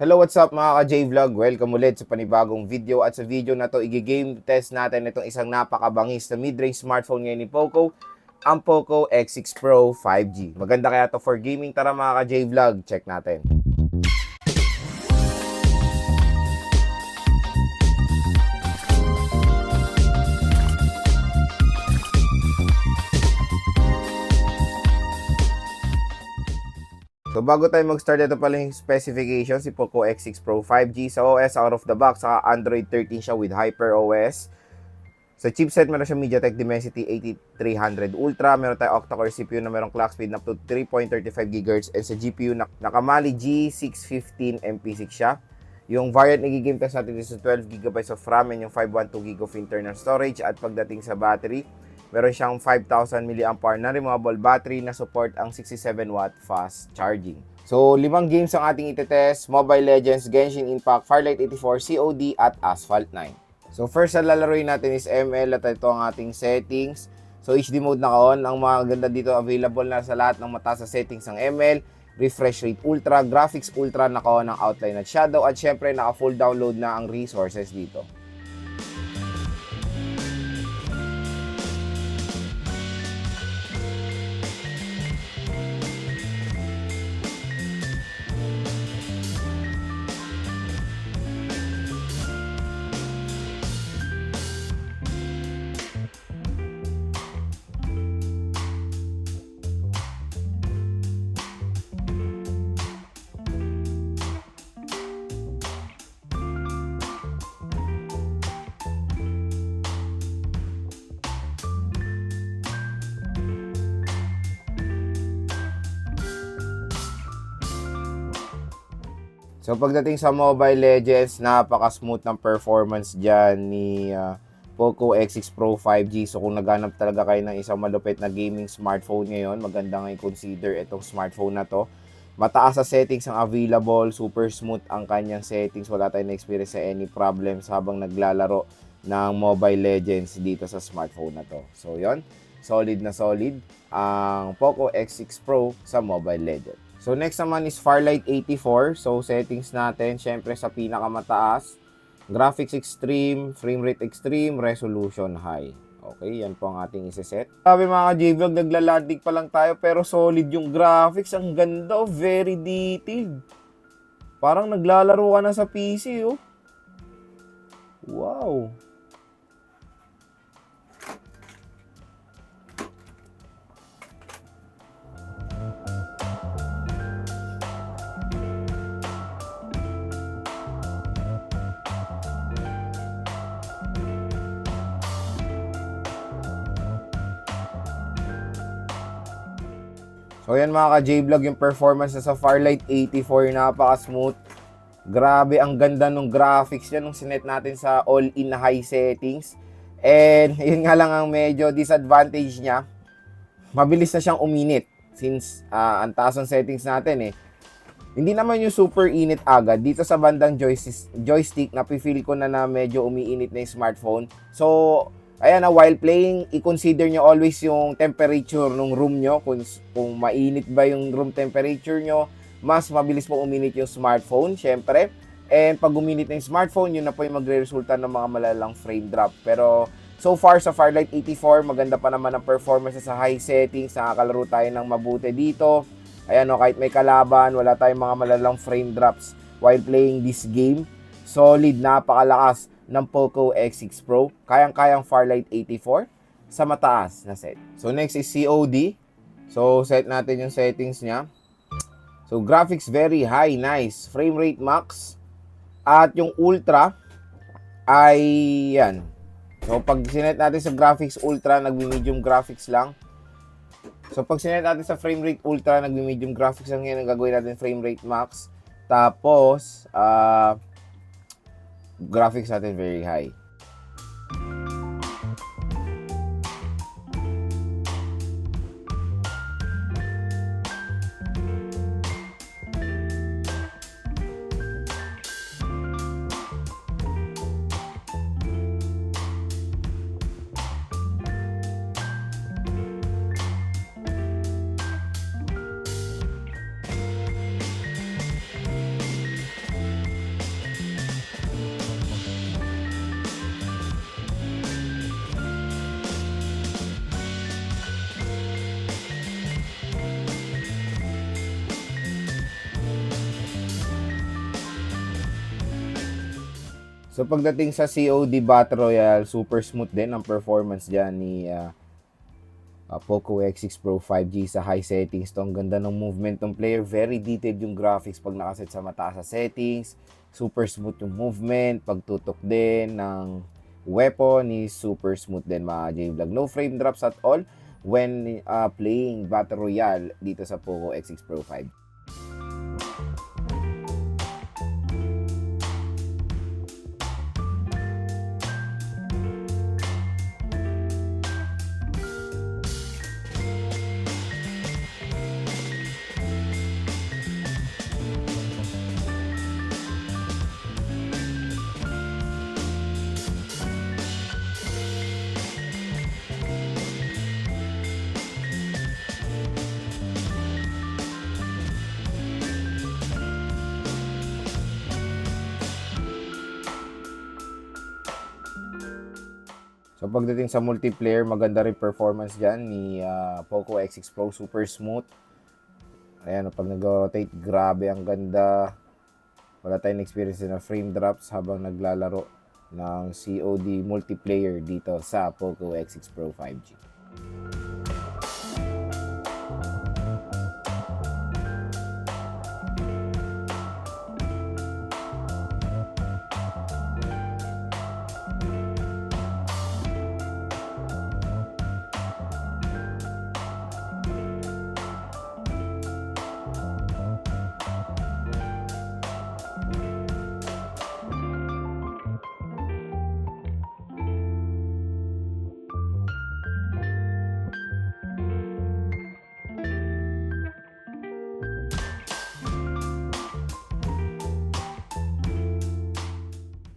Hello, what's up mga ka-J-Vlog? Welcome ulit sa panibagong video at sa video na to i-game test natin itong isang napakabangis na mid-range smartphone ngayon ni Poco, ang Poco X6 Pro 5G. Maganda kaya to for gaming? Tara mga ka-J-Vlog, check natin. So bago tayo mag-start, ito pala yung specifications, si Poco X6 Pro 5G sa OS out of the box, saka Android 13 siya with HyperOS. Sa chipset, meron siya MediaTek Dimensity 8300 Ultra, meron tayo octa-core CPU na merong clock speed na up to 3.35 GHz, and sa GPU, nakamali G615 MP6 siya. Yung variant na gigame test natin is 12GB of RAM and yung 512GB of internal storage, at pagdating sa battery, meron siyang 5,000 mAh na removable battery na support ang 67W fast charging. So, 5 games ang ating itetest: Mobile Legends, Genshin Impact, Firelight 84, COD, at Asphalt 9. So, first na lalaroin natin is ML at ito ang ating settings. So, HD mode na on. Ang maganda dito, available na sa lahat ng mataas sa settings ng ML. Refresh rate ultra, graphics ultra, naka-on ang outline at shadow, at syempre naka-full download na ang resources dito. So pagdating sa Mobile Legends, napaka-smooth ng performance dyan ni Poco X6 Pro 5G. So kung naghanap talaga kayo ng isang malupit na gaming smartphone ngayon, maganda nga i-consider itong smartphone na to. Mataas sa settings ang available, super smooth ang kanyang settings. Wala tayong na-experience sa any problems habang naglalaro ng Mobile Legends dito sa smartphone na to. So yon, solid na solid ang Poco X6 Pro sa Mobile Legends. So next naman is Firelight 84. So settings natin, syempre sa pinakamataas, graphics extreme, frame rate extreme, resolution high. Okay, yan po ang ating iseset. Sabi mga ka-J-Vlog, naglalandig pa lang tayo pero solid yung graphics. Ang ganda, very detailed. Parang naglalaro ka na sa PC, oh. Wow. So yan mga ka-J-Vlog, yung performance sa Firelight 84, napaka-smooth. Grabe, ang ganda ng graphics niya nung sinet natin sa all-in high settings. And yun nga lang ang medyo disadvantage niya, mabilis na siyang uminit since ang taas ng settings natin eh. Hindi naman yung super init agad. Dito sa bandang joystick, napifeel ko na medyo umiinit na yung smartphone. So, ayan na, while playing, i-consider nyo always yung temperature ng room nyo. Kung mainit ba yung room temperature nyo, mas mabilis po uminit yung smartphone, syempre. And pag uminit na yung smartphone, yun na po yung magre-resulta ng mga malalang frame drop. Pero so far sa Firelight 84, maganda pa naman ang performance sa high settings. Nakakalaro tayo ng mabuti dito. Ayan o, kahit may kalaban, wala tayong mga malalang frame drops while playing this game. Solid, napakalakas ng Poco X6 Pro. Kayang-kayang Firelight 84 sa mataas na set. So next is COD. So set natin yung settings niya. So graphics very high, nice. Frame rate max. At yung ultra ay yan. So pag sinet natin sa graphics ultra, nagme-medium graphics lang. So pag sinet natin sa frame rate ultra, nagme-medium graphics lang yan. Ang gagawin natin frame rate max. Tapos graphics natin very high. So pagdating sa COD Battle Royale, super smooth din ang performance dyan ni Poco X6 Pro 5G sa high settings. To ang ganda ng movement ng player, very detailed yung graphics pag nakaset sa mataas sa settings, super smooth yung movement, pagtutok din ng weapon is super smooth din mga J-Vlog. No frame drops at all when playing Battle Royale dito sa Poco X6 Pro 5. So pagdating sa multiplayer, maganda rin performance dyan ni Poco X6 Pro, super smooth. Ayan, pag nag-rotate, grabe ang ganda. Wala tayong experience na frame drops habang naglalaro ng COD multiplayer dito sa Poco X6 Pro 5G.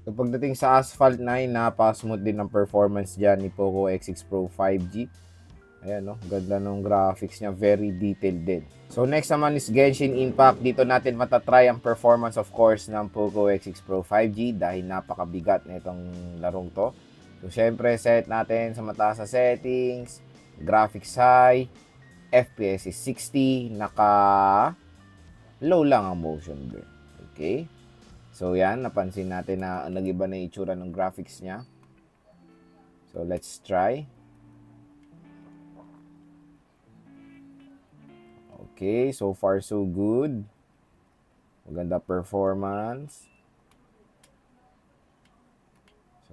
So pagdating sa Asphalt 9, napaka-smooth din ng performance dyan ni Poco X6 Pro 5G. Ayan, no? Ganda ng graphics niya. Very detailed din. So next naman is Genshin Impact. Dito natin matatry ang performance of course ng Poco X6 Pro 5G dahil napakabigat na itong larong to. So syempre set natin sa mataas sa settings, graphics high, FPS is 60, naka low lang ang motion blur. Okay? So yan, napansin natin na nag-iba na yung itsura ng graphics niya. So let's try. Okay, so far so good. Maganda performance.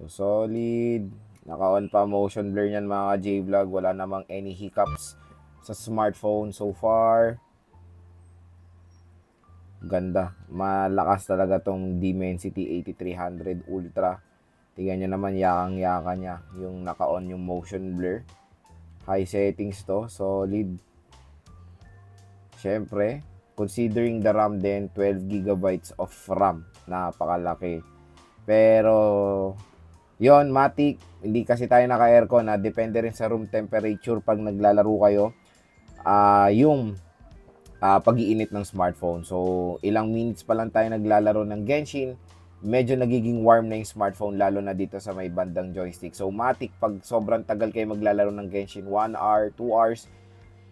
So solid. Naka-on pa motion blur niyan mga J-Vlog. Wala namang any hiccups sa smartphone so far. Ganda. Malakas talaga tong Dimensity 8300 Ultra. Tingnan nyo naman, yakang-yaka niya. Yung naka-on yung motion blur. High settings to. Solid. Siyempre, considering the RAM din, 12GB of RAM. Napakalaki. Pero, yon matik. Hindi kasi tayo naka-aircon. Depende rin sa room temperature pag naglalaro kayo. Yung pag-iinit ng smartphone. So, ilang minutes pa lang tayo naglalaro ng Genshin, medyo nagiging warm na yung smartphone, lalo na dito sa may bandang joystick. So, matik, pag sobrang tagal kayo maglalaro ng Genshin, 1 hour, 2 hours,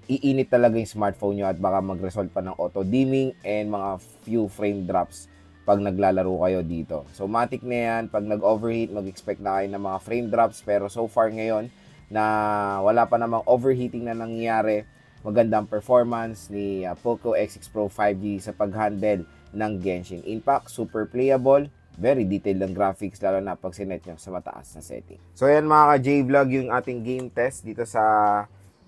iinit talaga yung smartphone nyo at baka mag-result pa ng auto-dimming and mga few frame drops pag naglalaro kayo dito. So, matik na yan. Pag nag-overheat, mag-expect na kayo ng mga frame drops. Pero so far ngayon, na wala pa namang overheating na nangyayari, magandang performance ni Poco X6 Pro 5G sa pag-handle ng Genshin Impact. Super playable, very detailed ang graphics, lalo na pag sinet nyo sa mataas na setting. So yan mga ka-J-Vlog, yung ating game test dito sa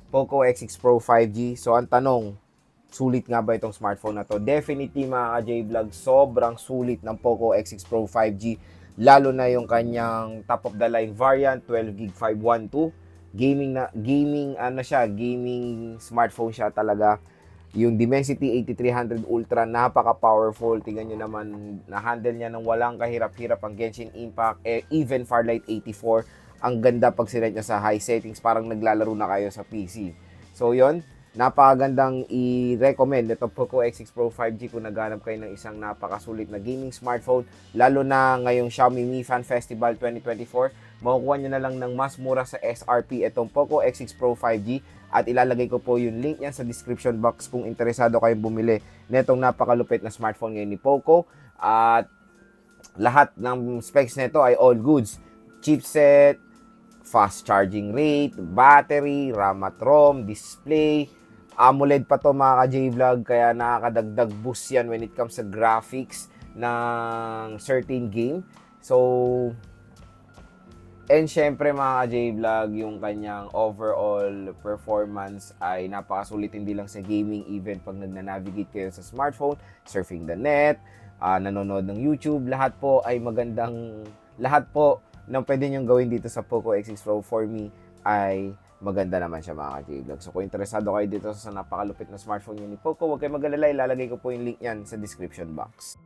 Poco X6 Pro 5G. So ang tanong, sulit nga ba itong smartphone na to? Definitely mga ka-J-Vlog, sobrang sulit ng Poco X6 Pro 5G, lalo na yung kanyang top of the line variant, 12GB 512. Gaming smartphone siya talaga. Yung Dimensity 8300 Ultra, napaka-powerful. Tingnan nyo naman, na-handle niya ng walang kahirap-hirap ang Genshin Impact, even Farlight 84. Ang ganda pag sinet niya sa high settings, parang naglalaro na kayo sa PC. So yon, napakagandang i-recommend ito Poco X6 Pro 5G kung naghanap kayo ng isang napakasulit na gaming smartphone, lalo na ngayong Xiaomi Mi Fan Festival 2024. Makukuha nyo na lang ng mas mura sa SRP itong Poco X6 Pro 5G at ilalagay ko po yung link yan sa description box kung interesado kayong bumili netong napakalupit na smartphone ngayon ni Poco. At lahat ng specs nito ay all goods. Chipset, fast charging rate, battery, RAM at ROM, display, AMOLED pa to mga ka-J-Vlog, kaya nakakadagdag boost yan when it comes sa graphics ng certain game. So, and syempre mga ka-J-Vlog, yung kanyang overall performance ay napakasulit hindi lang sa gaming, even pag nagna-navigate kayo sa smartphone, surfing the net, nanonood ng YouTube, lahat po ay magandang, lahat po ng pwede nyo gawin dito sa Poco X6 Pro for me ay maganda naman siya mga ka-J-Vlog. So kung interesado kayo dito sa napakalupit na smartphone yun ni Poco, huwag kayo mag-alala, ilalagay ko po yung link yan sa description box.